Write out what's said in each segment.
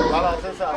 Voilà, c'est ça.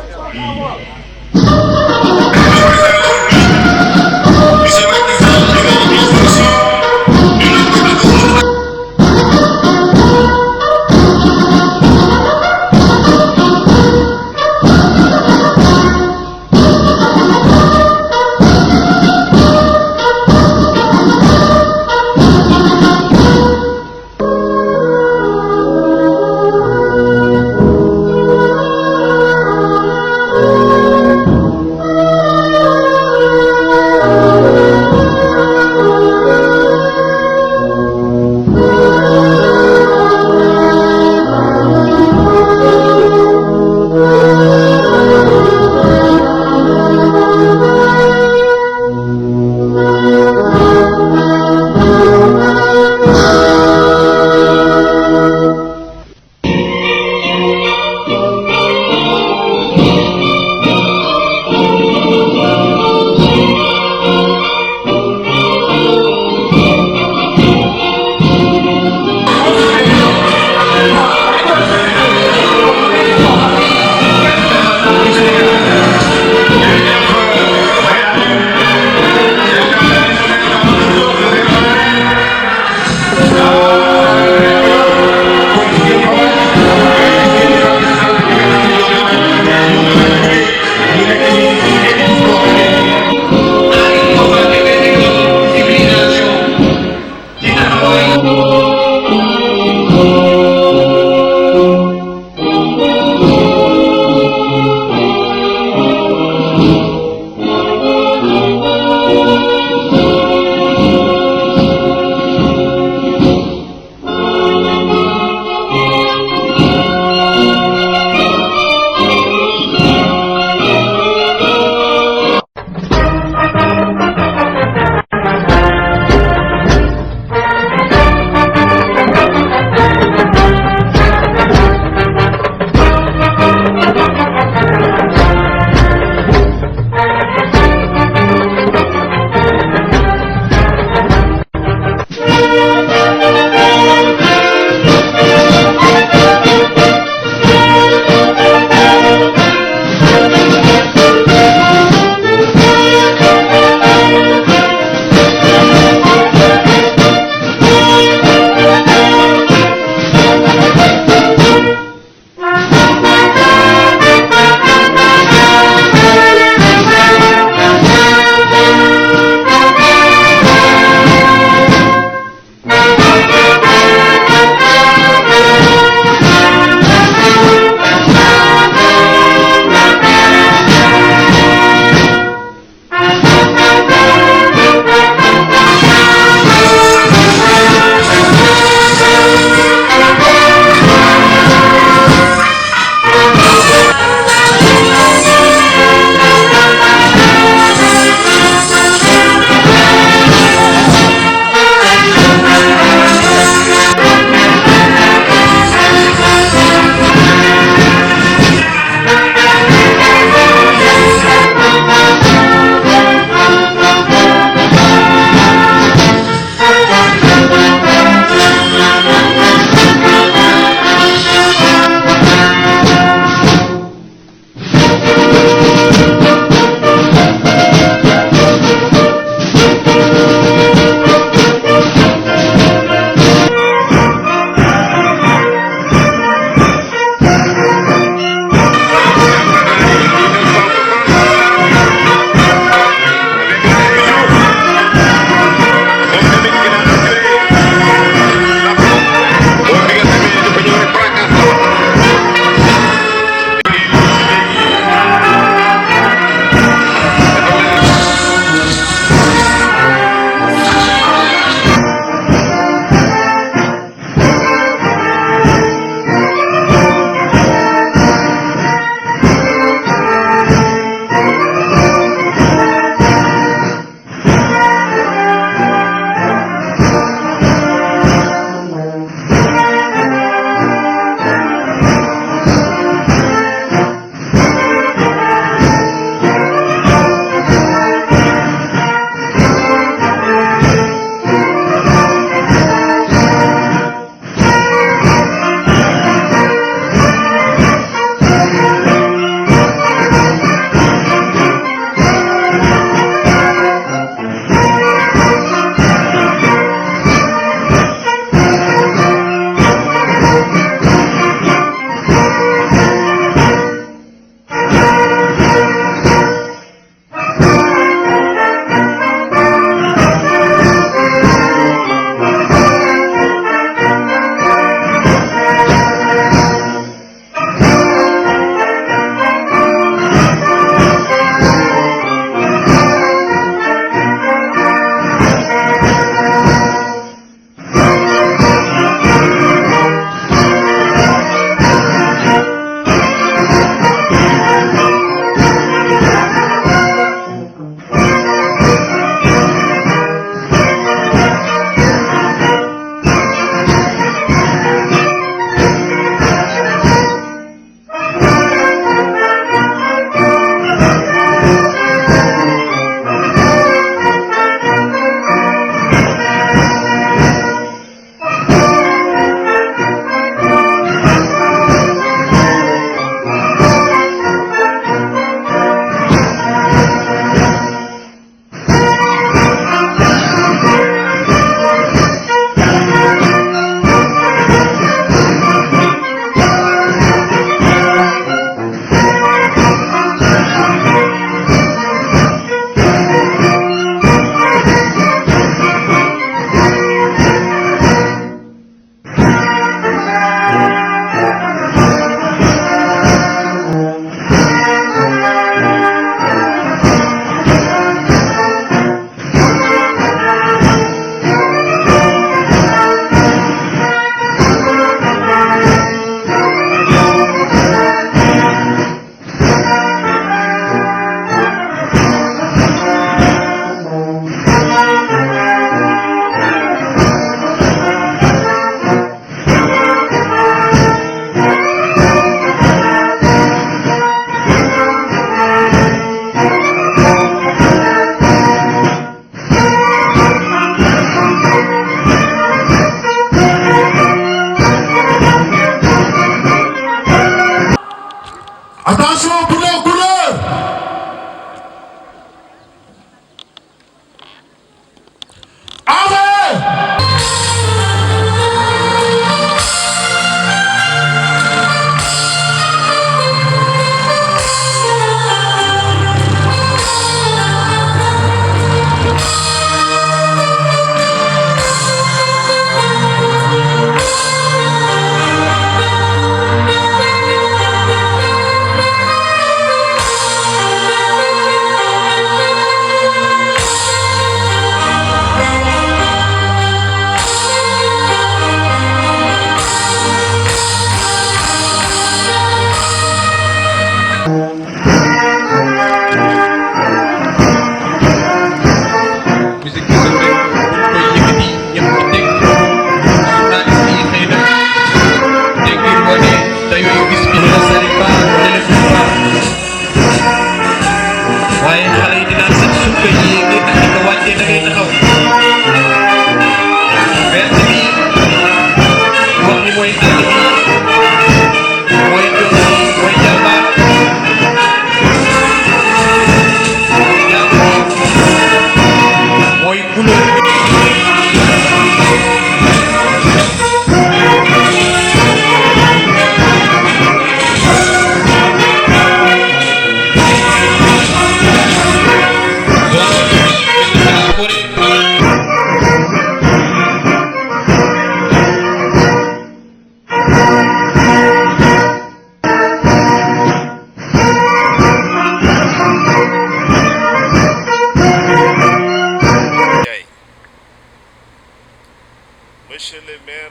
Monsieur le maire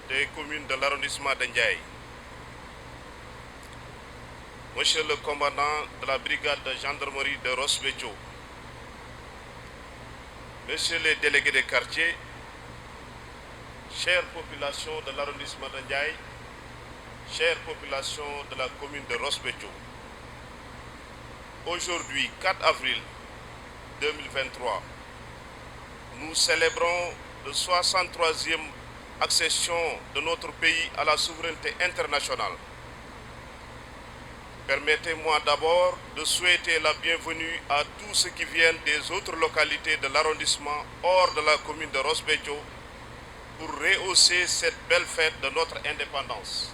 des communes de l'arrondissement de Ndiaye, Monsieur le commandant de la brigade de gendarmerie de Ross Béthio, Messieurs les délégués des quartiers, chère population de l'arrondissement de Ndiaye, chère population de la commune de Ross Béthio, aujourd'hui 4 avril 2023, nous célébrons le 63e accession de notre pays à la souveraineté internationale. Permettez-moi d'abord de souhaiter la bienvenue à tous ceux qui viennent des autres localités de l'arrondissement hors de la commune de Ross Béthio pour rehausser cette belle fête de notre indépendance.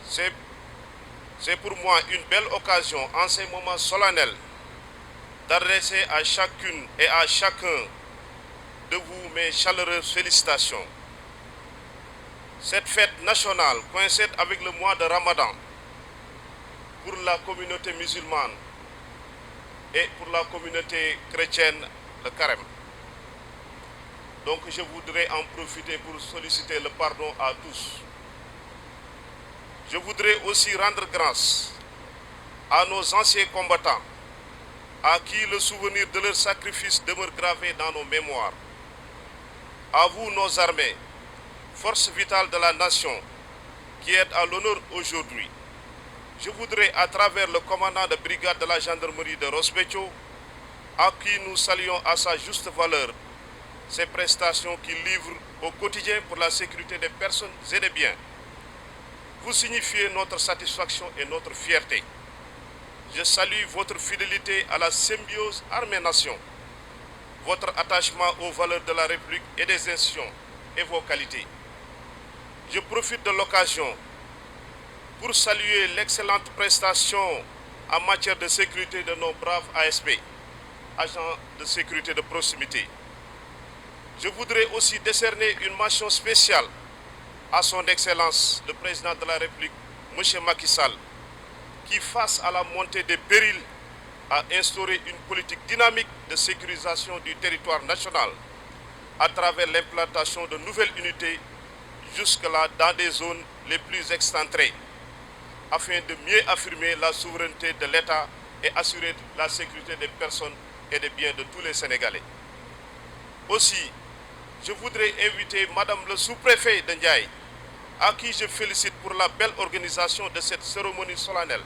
C'est pour moi une belle occasion en ces moments solennels d'adresser à chacune et à chacun de vous mes chaleureuses félicitations. Cette fête nationale coïncide avec le mois de Ramadan pour la communauté musulmane et pour la communauté chrétienne, le carême. Donc je voudrais en profiter pour solliciter le pardon à tous. Je voudrais aussi rendre grâce à nos anciens combattants, à qui le souvenir de leur sacrifice demeure gravé dans nos mémoires. À vous, nos armées, force vitale de la nation, qui êtes à l'honneur aujourd'hui. Je voudrais, à travers le commandant de brigade de la gendarmerie de Ross Béthio, à qui nous saluons à sa juste valeur, ces prestations qu'il livre au quotidien pour la sécurité des personnes et des biens. Vous signifiez notre satisfaction et notre fierté. Je salue votre fidélité à la symbiose armée-nation, votre attachement aux valeurs de la République et des institutions et vos qualités. Je profite de l'occasion pour saluer l'excellente prestation en matière de sécurité de nos braves ASP, agents de sécurité de proximité. Je voudrais aussi décerner une mention spéciale à son Excellence, le Président de la République, M. Macky Sall, qui, face à la montée des périls, a instauré une politique dynamique de sécurisation du territoire national à travers l'implantation de nouvelles unités jusque-là dans des zones les plus excentrées, afin de mieux affirmer la souveraineté de l'État et assurer la sécurité des personnes et des biens de tous les Sénégalais. Aussi, je voudrais inviter Madame le sous-préfet de Ndiaye, à qui je félicite pour la belle organisation de cette cérémonie solennelle,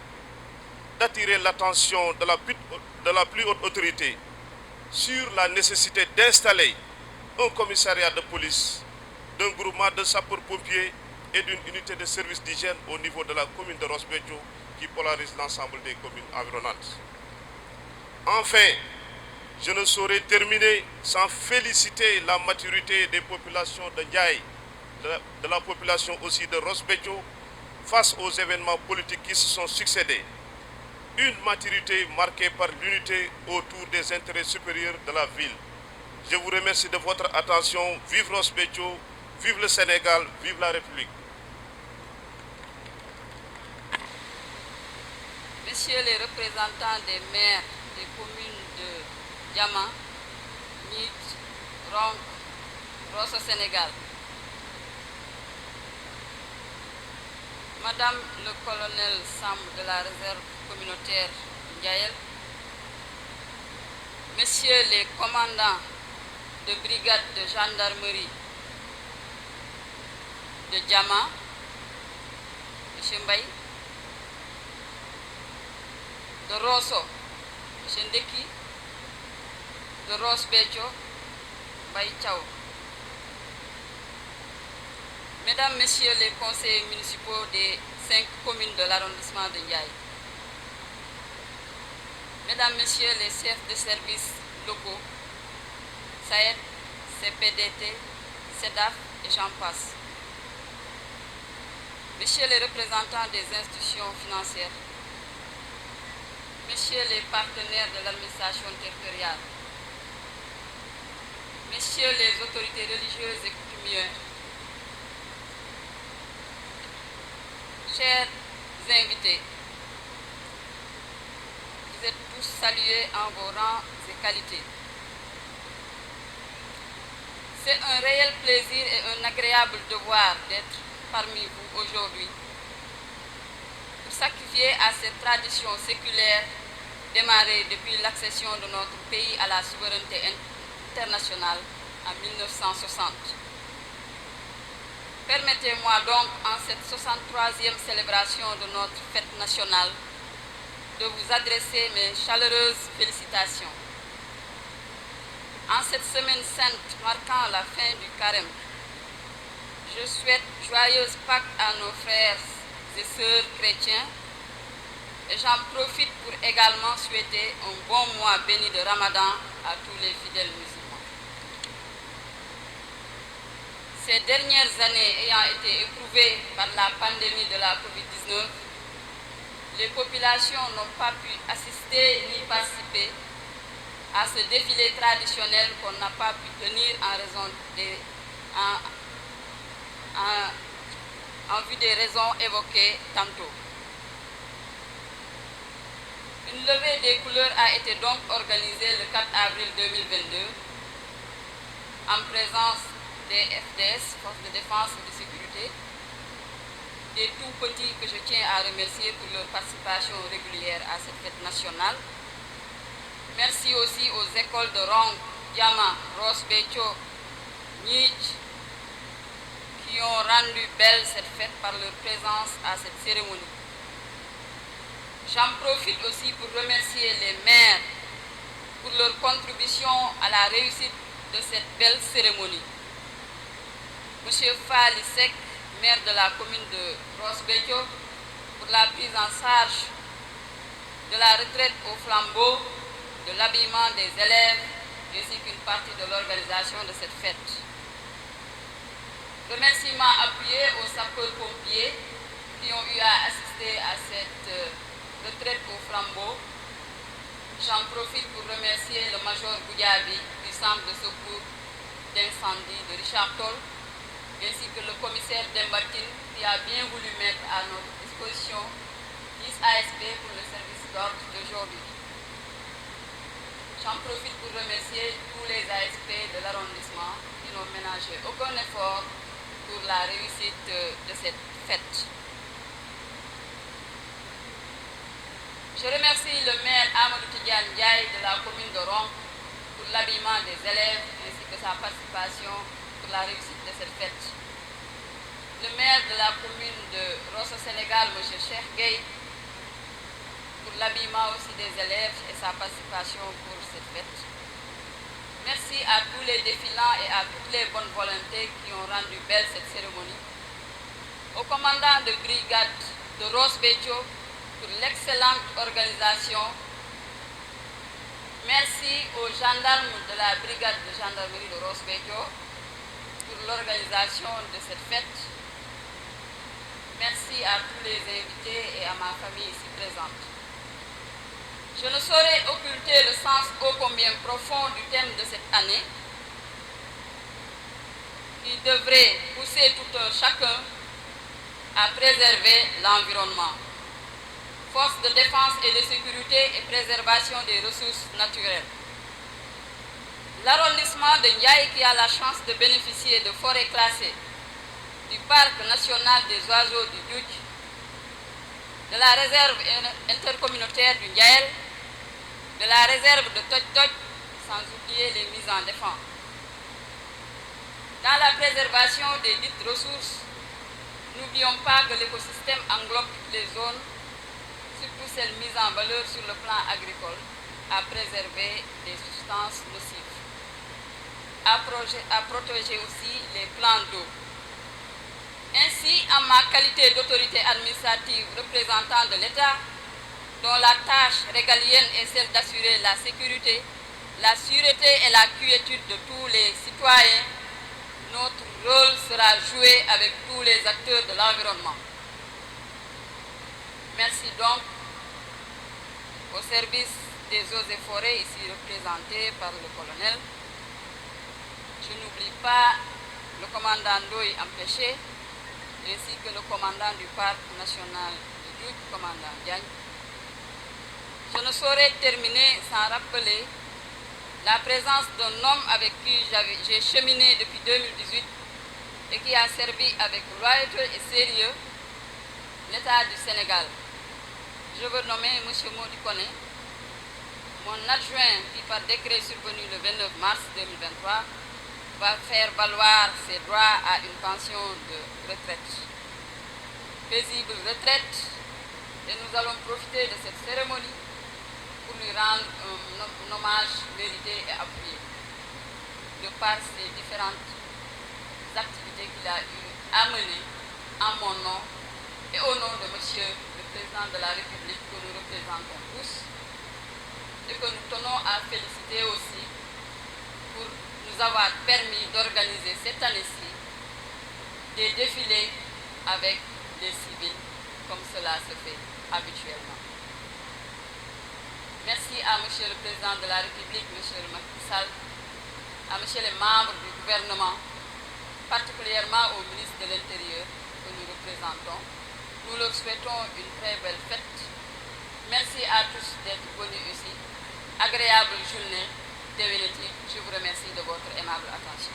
d'attirer l'attention de la plus haute autorité sur la nécessité d'installer un commissariat de police, d'un groupement de sapeurs-pompiers et d'une unité de service d'hygiène au niveau de la commune de Ross Béthio qui polarise l'ensemble des communes environnantes. Enfin, je ne saurais terminer sans féliciter la maturité des populations de Ndiaye, de la population aussi de Ross Béthio, face aux événements politiques qui se sont succédés. Une maturité marquée par l'unité autour des intérêts supérieurs de la ville. Je vous remercie de votre attention. Vive Ross Béthio, vive le Sénégal, vive la République. Messieurs les représentants des maires des communes de Diama, Nit, Ronk, Ross au Sénégal, Madame le colonel Sam de la réserve communautaire Ndiaye, Messieurs les commandants de brigade de gendarmerie de Diama, M. Mbaye, de Rosso, M. Ndeki, de Ross Béthio, Mbaye Thiaw. Mesdames, Messieurs les conseillers municipaux des 5 communes de l'arrondissement de Ndiaye, Mesdames, Messieurs les chefs de services locaux, SAED, CPDT, SEDAF et j'en passe. Messieurs les représentants des institutions financières, Messieurs les partenaires de l'administration territoriale, Messieurs les autorités religieuses et coutumières, chers invités, vous êtes tous salués en vos rangs et qualités. C'est un réel plaisir et un agréable devoir d'être parmi vous aujourd'hui pour sacrifier à cette tradition séculaire démarrée depuis l'accession de notre pays à la souveraineté internationale en 1960. Permettez-moi donc, en cette 63e célébration de notre fête nationale, de vous adresser mes chaleureuses félicitations. En cette semaine sainte marquant la fin du carême, je souhaite joyeuse Pâques à nos frères et sœurs chrétiens et j'en profite pour également souhaiter un bon mois béni de Ramadan à tous les fidèles musulmans. Ces dernières années ayant été éprouvées par la pandémie de la Covid-19, les populations n'ont pas pu assister ni participer à ce défilé traditionnel qu'on n'a pas pu tenir en vue des raisons évoquées tantôt. Une levée des couleurs a été donc organisée le 4 avril 2022 en présence des FDS, Forces de défense et de sécurité, des tout-petits que je tiens à remercier pour leur participation régulière à cette fête nationale. Merci aussi aux écoles de Rong, Diama, Ross Béthio, Niche, qui ont rendu belle cette fête par leur présence à cette cérémonie. J'en profite aussi pour remercier les maires pour leur contribution à la réussite de cette belle cérémonie. Monsieur Fali Sek, maire de la commune de Ross Béthio, pour la prise en charge de la retraite au flambeau, de l'habillement des élèves, ainsi qu'une partie de l'organisation de cette fête. Remerciements appuyés aux sapeurs-pompiers qui ont eu à assister à cette retraite au flambeau. J'en profite pour remercier le major Goudiabi du centre de secours d'incendie de Richard Toll, ainsi que le commissaire Dembatine qui a bien voulu mettre à notre disposition 10 ASP pour le service d'ordre d'aujourd'hui. J'en profite pour remercier tous les ASP de l'arrondissement qui n'ont ménagé aucun effort pour la réussite de cette fête. Je remercie le maire Amadou Tidiane Ndiaye de la commune de Rong pour l'habillement des élèves ainsi que sa participation pour la réussite de cette fête. Le maire de la commune de Rosso Sénégal, M. Cheikh Gueye, pour l'habillement aussi des élèves et sa participation pour cette fête. Merci à tous les défilants et à toutes les bonnes volontés qui ont rendu belle cette cérémonie. Au commandant de brigade de Ross Béthio pour l'excellente organisation. Merci aux gendarmes de la brigade de gendarmerie de Ross Béthio pour l'organisation de cette fête. Merci à tous les invités et à ma famille ici présente. Je ne saurais occulter le sens ô combien profond du thème de cette année, qui devrait pousser tout un chacun à préserver l'environnement. Force de défense et de sécurité et préservation des ressources naturelles. L'arrondissement de Ndiaye, qui a la chance de bénéficier de forêts classées, du parc national des oiseaux du Djoudj, de la réserve intercommunautaire du Ndiaye, de la réserve de Toj, sans oublier les mises en défense. Dans la préservation des dites ressources, n'oublions pas que l'écosystème englobe toutes les zones, surtout celles mises en valeur sur le plan agricole, à préserver des substances nocives, à protéger aussi les plans d'eau. Ainsi, en ma qualité d'autorité administrative représentant de l'État, dont la tâche régalienne est celle d'assurer la sécurité, la sûreté et la quiétude de tous les citoyens, notre rôle sera joué avec tous les acteurs de l'environnement. Merci donc au service des eaux et forêts, ici représenté par le colonel. Je n'oublie pas le commandant Ndoye empêché, ainsi que le commandant du parc national de Djoudj, commandant Diagne. Je ne saurais terminer sans rappeler la présence d'un homme avec qui j'ai cheminé depuis 2018 et qui a servi avec loyauté et sérieux l'État du Sénégal. Je veux nommer M. Mody Koné, mon adjoint qui par décret survenu le 29 mars 2023 va faire valoir ses droits à une pension de retraite. Paisible retraite, et nous allons profiter de cette cérémonie pour lui rendre un hommage mérité et appuyé de par ses différentes activités qu'il a eu à mener en mon nom et au nom de Monsieur le Président de la République que nous représentons tous et que nous tenons à féliciter aussi pour nous avoir permis d'organiser cette année-ci des défilés avec des civils comme cela se fait habituellement. Merci à Monsieur le Président de la République, Monsieur Macky Sall, à Monsieur les membres du gouvernement, particulièrement au ministre de l'Intérieur que nous représentons. Nous leur souhaitons une très belle fête. Merci à tous d'être venus ici. Agréable journée. Déwénati. Je vous remercie de votre aimable attention.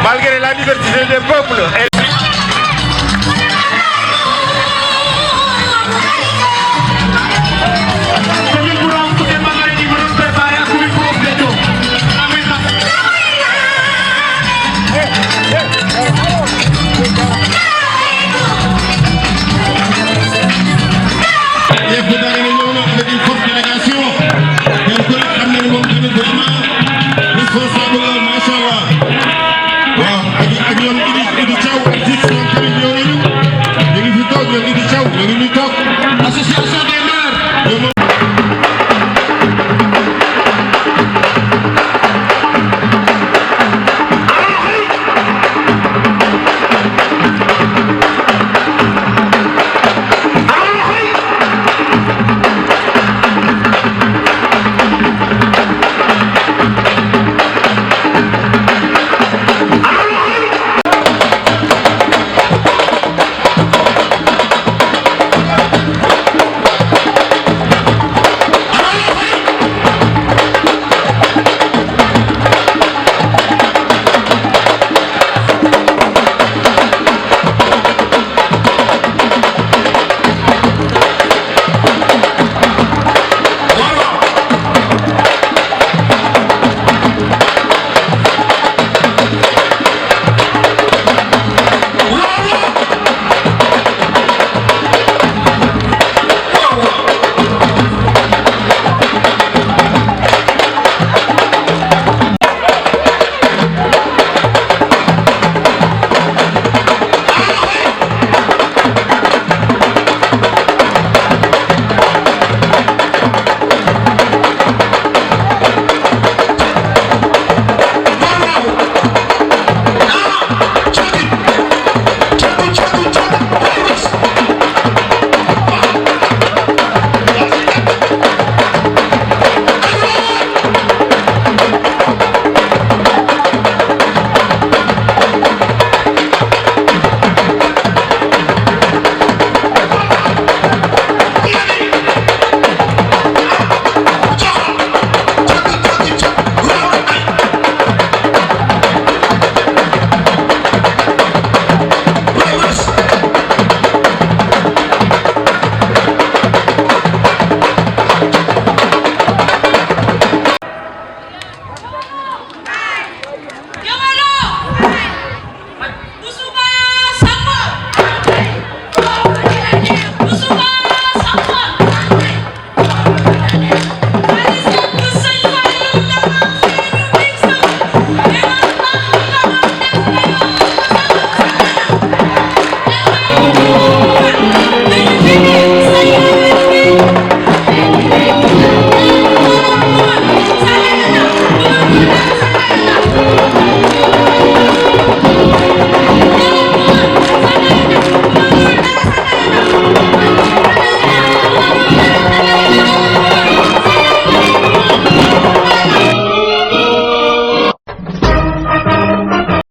Malgré la diversité des peuples. Association des maires